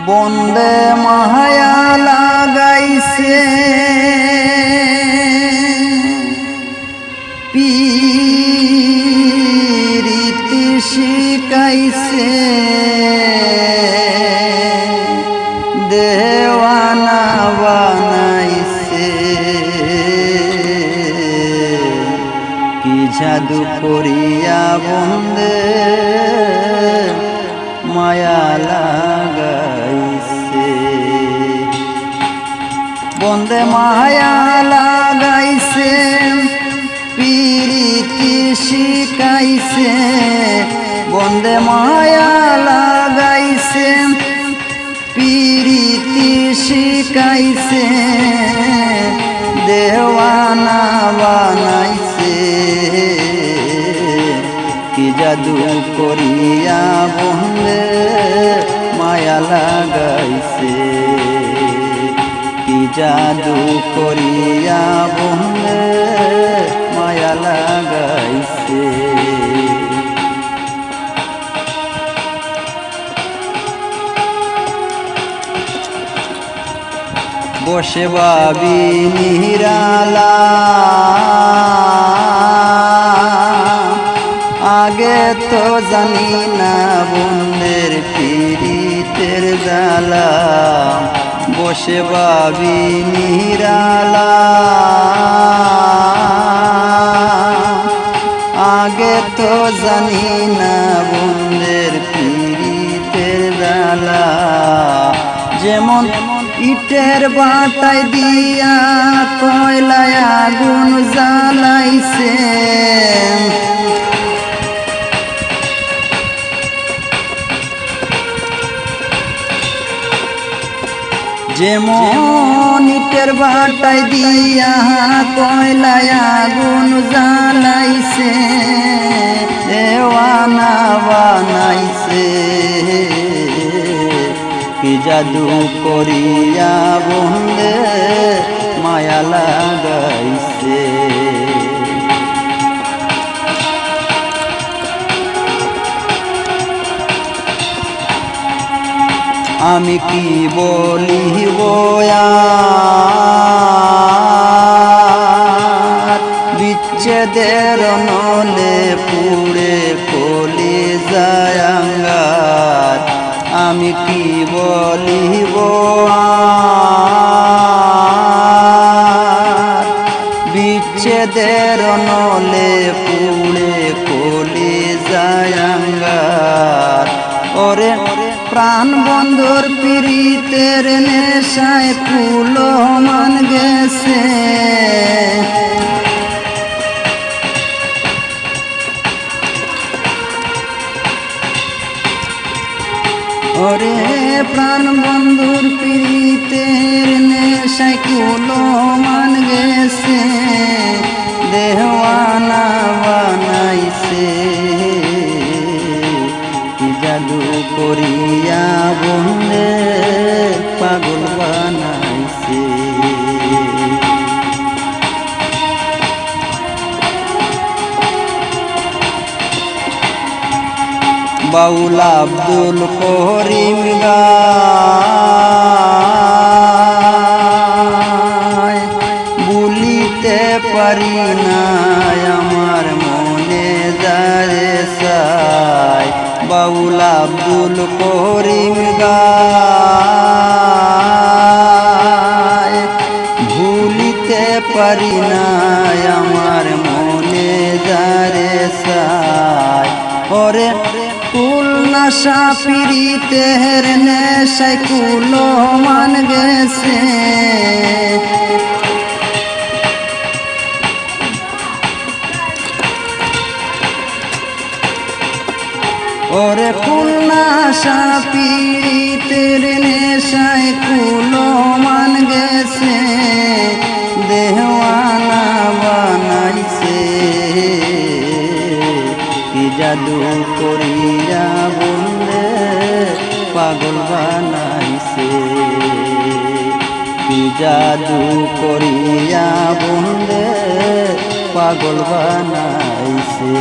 বন্দে মায়া লাগাইছে পীরিতি শিখাইছে দেওয়ানা বানাইছে কি জাদু করিয়া বন্দে মায়া লাগাইছে বন্দে মায়া লাগাইছে পীরিতি শিখাইছে বন্দে মায়া লাগাইছে পীরিতি শিখাইছে দেওয়ানা বানাইছে কি জাদু করিয়া বন্দে মায়া লাগাইছে কি জাদু করিয়া বন্দে মায়া লাগাইছে বসে ভাবি নিরালা আগে তো জানি না বন্দের পীরিতের জ্বালা বসে ভাবি নিরালা আগে তো জানি না বন্দের পীরিতের জ্বালা যেমন ইটের বাটায় দিয়া কয়লায় আগুন জ্বালাইছে যেমন ইটের বাটায় দিয়া কয়লায় আগুন জ্বালাইছে দেওয়ানা বানাইছে কি জাদু করিয়া বন্দে মায়া লাগাইছে আমি কি বলিব বিচ্ছেদের নলে পুড়ে কলি যায় আঙ্গার আমি কি বলিব বিচ্ছেদের নলে পুড়ে কলি যায় আঙ্গার ওরে প্রাণ বন্ধুর পীরিতের নেশায় ফুলো মান গেছে ওরে প্রাণ বন্ধুর পীরিতের নেশায় ফুলো মান গেছে দেওয়ানা বানাইছে কি জাদু করিয়া বন্দে পাগল বানাইছে বাউল আব্দুল করিম গায় বলিতে পারি না আমার মনে যায় সাই বাউল আব্দুল করিম গায় ভুলিতে পারি না আমার মনে যায় সাই ওরে কুল নাশা পীরিতের নেশায় কুলো মান গেছে ওরে কুল নাশা পীরিতের নেশায় কুলো মান গেছে দেওয়ানা বানাইছে কি জাদু করিয়া বন্দে পাগল বানাইছে কি জাদু করিয়া বন্দে পাগল বানাইছে।